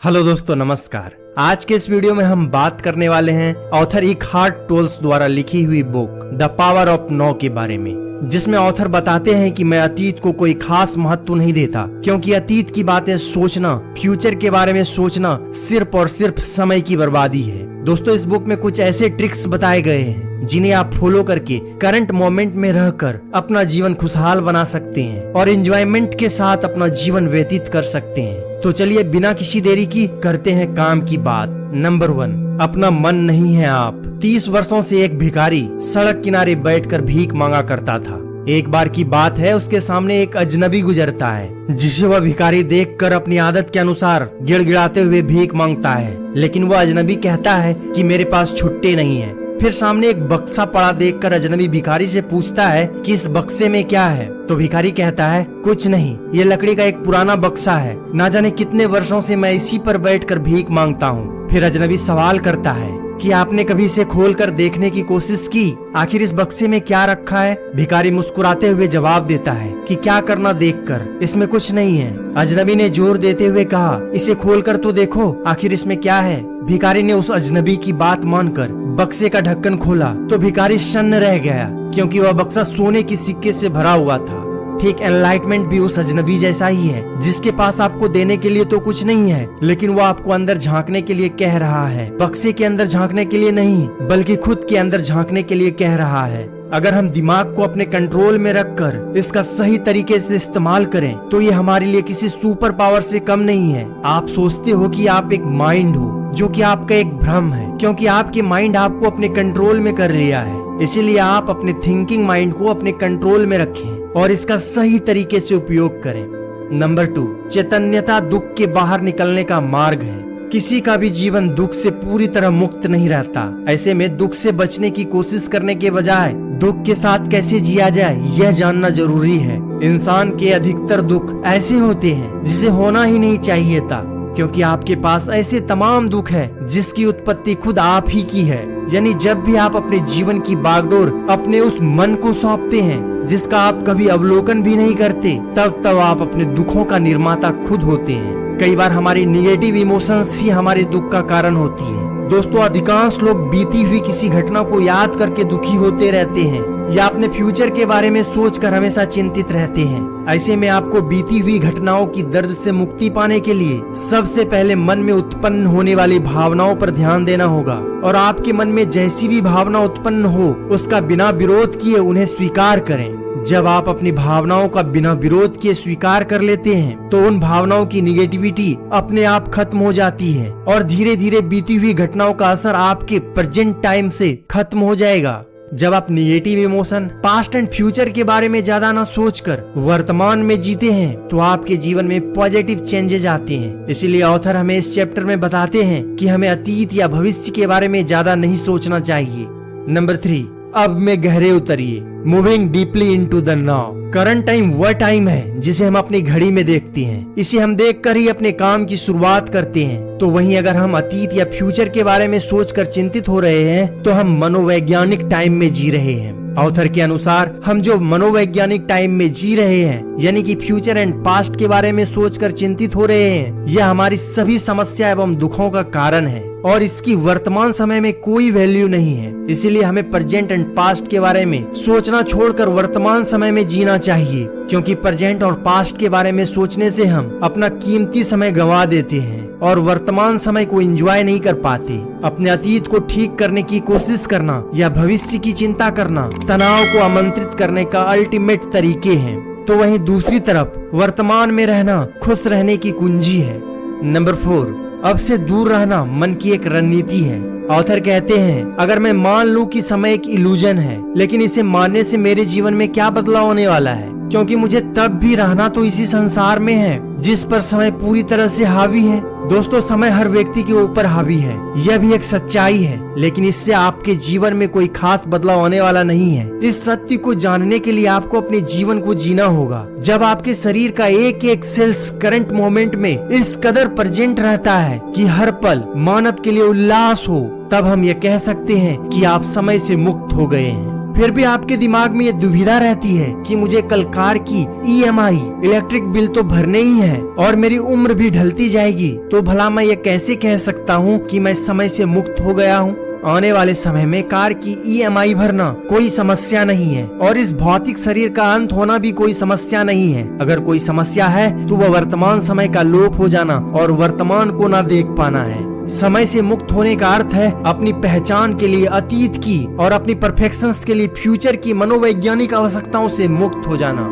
Hello दोस्तों, नमस्कार। आज के इस वीडियो में हम बात करने वाले हैं ऑथर इकहार्ट टोल्स द्वारा लिखी हुई book the power of now के बारे में, जिसमें ऑथर बताते हैं कि मैं अतीत को कोई खास महत्व नहीं देता, क्योंकि अतीत की बातें सोचना, फ्यूचर के बारे में सोचना सिर्फ और सिर्फ समय की बर्बादी है। दोस्तों, इस बुक में कुछ ऐसे ट्रिक्स बताए गए हैं जिन्हें आप फॉलो करके करंट मोमेंट में रहकर अपना जीवन खुशहाल बना सकते हैं और एंजॉयमेंट के साथ अपना जीवन व्यतीत कर सकते हैं। तो चलिए बिना किसी देरी की करते हैं काम की बात। नंबर 1, अपना मन नहीं है आप। 30 वर्षों से एक भिखारी सड़क किनारे बैठकर भीख मांगा करता था। एक बार की बात है, उसके सामने एक अजनबी गुजरता है, जिसे वह भिखारी देखकर अपनी आदत के अनुसार गिड़गिड़ाते हुए भीख मांगता है। लेकिन वह अजनबी कहता है कि मेरे पास छुट्टे नहीं है। फिर सामने एक बक्सा पड़ा देखकर अजनबी भिखारी से पूछता है कि इस बक्से में क्या है। तो भिखारी कहता है, कुछ नहीं, ये लकड़ी का एक पुराना बक्सा है। ना जाने कितने वर्षों से मैं इसी पर बैठकर भीख मांगता हूँ। फिर अजनबी सवाल करता है कि आपने कभी इसे खोलकर देखने की कोशिश की, आखिर इस बक्से में क्या रखा है? भिखारी मुस्कुराते हुए जवाब देता है कि क्या करना देखकर, इसमें कुछ नहीं है। अजनबी ने जोर देते हुए कहा, इसे खोलकर तो देखो, आखिर इसमें क्या है? भिखारी ने उस अजनबी की बात मानकर बक्से का ढक्कन खोला तो भिखारी शन्न रह गया, क्योंकि वह बक्सा सोने की सिक्के से भरा हुआ था। ठीक एनलाइटमेंट भी उस अजनबी जैसा ही है, जिसके पास आपको देने के लिए तो कुछ नहीं है, लेकिन वो आपको अंदर झांकने के लिए कह रहा है। बक्से के अंदर झांकने के लिए नहीं, बल्कि खुद के अंदर झांकने के लिए कह रहा है। अगर हम दिमाग को अपने कंट्रोल में रखकर इसका सही तरीके से इस्तेमाल करें तो ये हमारे लिए किसी सुपर पावर से कम नहीं है। आप सोचते हो कि आप एक माइंड हो, जो कि आपका एक भ्रम है, क्योंकि आपके माइंड आपको अपने कंट्रोल में कर लिया है। इसीलिए आप अपने थिंकिंग माइंड को अपने कंट्रोल में रखें और इसका सही तरीके से उपयोग करें। नंबर 2, चैतन्यता दुख के बाहर निकलने का मार्ग है। किसी का भी जीवन दुख से पूरी तरह मुक्त नहीं रहता। ऐसे में दुख से बचने की कोशिश करने के बजाय दुख के साथ कैसे जिया जाए, यह जानना जरूरी है। इंसान के अधिकतर दुख ऐसे होते हैं जिसे होना ही नहीं चाहिए था, क्योंकि आपके पास ऐसे तमाम दुख है जिसकी उत्पत्ति खुद आप ही की है। यानी जब भी आप अपने जीवन की बागडोर अपने उस मन को सौंपते हैं जिसका आप कभी अवलोकन भी नहीं करते, तब आप अपने दुखों का निर्माता खुद होते हैं। कई बार हमारी निगेटिव इमोशंस ही हमारे दुख का कारण होती है। दोस्तों, अधिकांश लोग बीती हुई किसी घटना को याद करके दुखी होते रहते हैं या अपने फ्यूचर के बारे में सोचकर हमेशा चिंतित रहते हैं। ऐसे में आपको बीती हुई घटनाओं की दर्द से मुक्ति पाने के लिए सबसे पहले मन में उत्पन्न होने वाली भावनाओं पर ध्यान देना होगा, और आपके मन में जैसी भी भावना उत्पन्न हो उसका बिना विरोध किए उन्हें स्वीकार करें। जब आप अपनी भावनाओं का बिना विरोध किए स्वीकार कर लेते हैं तो उन भावनाओं की निगेटिविटी अपने आप खत्म हो जाती है और धीरे धीरे बीती हुई घटनाओं का असर आपके प्रेजेंट टाइम से खत्म हो जाएगा। जब आप negative emotion, past and future के बारे में ज्यादा न सोचकर वर्तमान में जीते हैं तो आपके जीवन में पॉजिटिव चेंजेस आते हैं। इसीलिए ऑथर हमें इस चैप्टर में बताते हैं कि हमें अतीत या भविष्य के बारे में ज्यादा नहीं सोचना चाहिए। नंबर 3, अब में गहरे उतरिए। Moving deeply into the now. Current time वह टाइम है जिसे हम अपनी घड़ी में देखते हैं। इसे हम देखकर ही अपने काम की शुरुआत करते हैं। तो वहीं अगर हम अतीत या फ्यूचर के बारे में सोचकर चिंतित हो रहे हैं तो हम मनोवैज्ञानिक टाइम में जी रहे हैं। ऑथर के अनुसार हम जो मनोवैज्ञानिक टाइम में जी रहे हैं, यानी कि फ्यूचर एंड पास्ट के बारे में सोचकर चिंतित हो रहे हैं, यह हमारी सभी समस्या एवं दुखों का कारण है और इसकी वर्तमान समय में कोई वैल्यू नहीं है। इसीलिए हमें प्रेजेंट एंड पास्ट के बारे में सोचना छोड़कर वर्तमान समय में जीना चाहिए, क्योंकि प्रेजेंट और पास्ट के बारे में सोचने से हम अपना कीमती समय गंवा देते हैं और वर्तमान समय को एंजॉय नहीं कर पाते। अपने अतीत को ठीक करने की कोशिश करना या भविष्य की चिंता करना तनाव को आमंत्रित करने का अल्टीमेट तरीके हैं। तो वहीं दूसरी तरफ वर्तमान में रहना खुश रहने की कुंजी है। नंबर 4, अब से दूर रहना मन की एक रणनीति है। ऑथर कहते हैं, अगर मैं मान लूं कि समय एक इल्यूजन है, लेकिन इसे मानने से मेरे जीवन में क्या बदलाव होने वाला है, क्योंकि मुझे तब भी रहना तो इसी संसार में है जिस पर समय पूरी तरह से हावी है। दोस्तों, समय हर व्यक्ति के ऊपर हावी है, यह भी एक सच्चाई है, लेकिन इससे आपके जीवन में कोई खास बदलाव होने वाला नहीं है। इस सत्य को जानने के लिए आपको अपने जीवन को जीना होगा। जब आपके शरीर का एक एक सेल्स करंट मोमेंट में इस कदर प्रेजेंट रहता है कि हर पल मानव के लिए उल्लास हो, तब हम ये कह सकते हैं कि आप समय से मुक्त हो गए हैं। फिर भी आपके दिमाग में ये दुविधा रहती है कि मुझे कल कार की EMI इलेक्ट्रिक बिल तो भरने ही है और मेरी उम्र भी ढलती जाएगी, तो भला मैं ये कैसे कह सकता हूँ कि मैं समय से मुक्त हो गया हूँ। आने वाले समय में कार की EMI भरना कोई समस्या नहीं है और इस भौतिक शरीर का अंत होना भी कोई समस्या नहीं है। अगर कोई समस्या है तो वह वर्तमान समय का लोप हो जाना और वर्तमान को ना देख पाना है। समय से मुक्त होने का अर्थ है अपनी पहचान के लिए अतीत की और अपनी परफेक्शंस के लिए फ्यूचर की मनोवैज्ञानिक आवश्यकताओं से मुक्त हो जाना।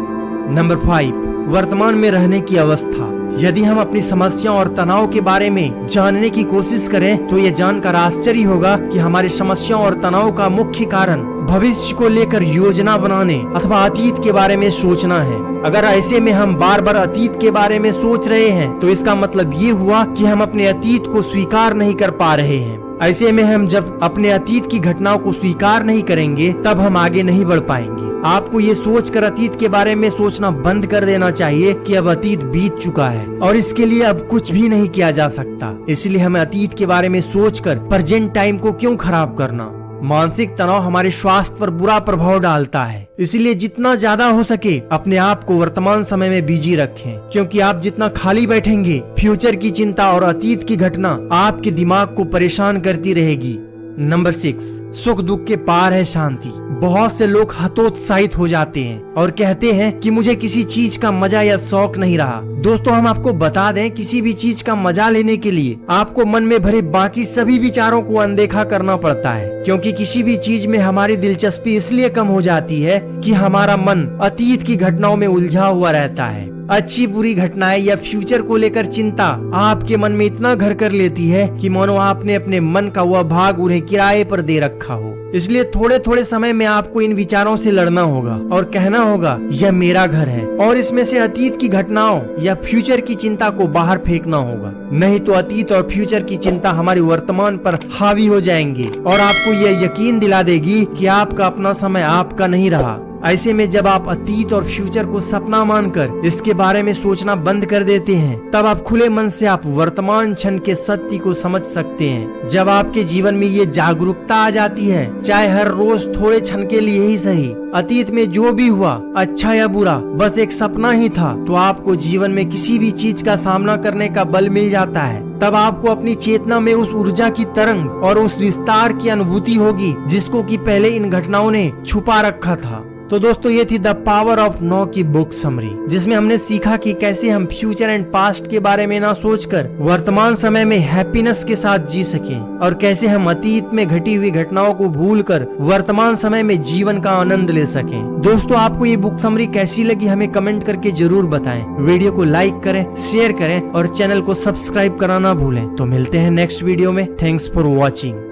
नंबर 5, वर्तमान में रहने की अवस्था। यदि हम अपनी समस्याओं और तनाव के बारे में जानने की कोशिश करें तो ये जानकर आश्चर्य होगा कि हमारी समस्याओं और तनाव का मुख्य कारण भविष्य को लेकर योजना बनाने अथवा अतीत के बारे में सोचना है। अगर ऐसे में हम बार बार अतीत के बारे में सोच रहे हैं तो इसका मतलब ये हुआ कि हम अपने अतीत को स्वीकार नहीं कर पा रहे हैं। ऐसे में हम जब अपने अतीत की घटनाओं को स्वीकार नहीं करेंगे तब हम आगे नहीं बढ़ पाएंगे। आपको ये सोचकर अतीत के बारे में सोचना बंद कर देना चाहिए कि अब अतीत बीत चुका है और इसके लिए अब कुछ भी नहीं किया जा सकता। इसलिए हमें अतीत के बारे में सोचकर प्रेजेंट टाइम को क्यों खराब करना। मानसिक तनाव हमारे स्वास्थ्य पर बुरा प्रभाव डालता है, इसलिए जितना ज्यादा हो सके अपने आप को वर्तमान समय में बिजी रखें, क्योंकि आप जितना खाली बैठेंगे फ्यूचर की चिंता और अतीत की घटना आपके दिमाग को परेशान करती रहेगी। नंबर 6, सुख दुख के पार है शांति। बहुत से लोग हतोत्साहित हो जाते हैं और कहते हैं कि मुझे किसी चीज का मजा या शौक नहीं रहा। दोस्तों, हम आपको बता दें, किसी भी चीज का मजा लेने के लिए आपको मन में भरे बाकी सभी विचारों को अनदेखा करना पड़ता है, क्योंकि किसी भी चीज में हमारी दिलचस्पी इसलिए कम हो जाती है कि हमारा मन अतीत की घटनाओं में उलझा हुआ रहता है। अच्छी बुरी घटनाएं या फ्यूचर को लेकर चिंता आपके मन में इतना घर कर लेती है कि मानो आपने अपने मन का वह भाग उन्हें किराए पर दे रखा हो। इसलिए थोड़े थोड़े समय में आपको इन विचारों से लड़ना होगा और कहना होगा यह मेरा घर है और इसमें से अतीत की घटनाओं या फ्यूचर की चिंता को बाहर फेंकना होगा। नहीं तो अतीत और फ्यूचर की चिंता हमारे वर्तमान पर हावी हो जाएंगे और आपको यह यकीन दिला देगी कि आपका अपना समय आपका नहीं रहा। ऐसे में जब आप अतीत और फ्यूचर को सपना मानकर इसके बारे में सोचना बंद कर देते हैं तब आप खुले मन से आप वर्तमान क्षण के सत्य को समझ सकते हैं। जब आपके जीवन में ये जागरूकता आ जाती है, चाहे हर रोज थोड़े क्षण के लिए ही सही, अतीत में जो भी हुआ अच्छा या बुरा बस एक सपना ही था, तो आपको जीवन में किसी भी चीज का सामना करने का बल मिल जाता है। तब आपको अपनी चेतना में उस ऊर्जा की तरंग और उस विस्तार की अनुभूति होगी जिसको कि पहले इन घटनाओं ने छुपा रखा था। तो दोस्तों, ये थी द पावर ऑफ नाउ की बुक समरी, जिसमें हमने सीखा कि कैसे हम फ्यूचर एंड पास्ट के बारे में ना सोचकर वर्तमान समय में हैप्पीनेस के साथ जी सकें और कैसे हम अतीत में घटी हुई घटनाओं को भूलकर वर्तमान समय में जीवन का आनंद ले सकें। दोस्तों, आपको ये बुक समरी कैसी लगी हमें कमेंट करके जरूर बताएं। वीडियो को लाइक करें, शेयर करें और चैनल को सब्सक्राइब करना ना भूलें। तो मिलते हैं नेक्स्ट वीडियो में। Thanks for watching.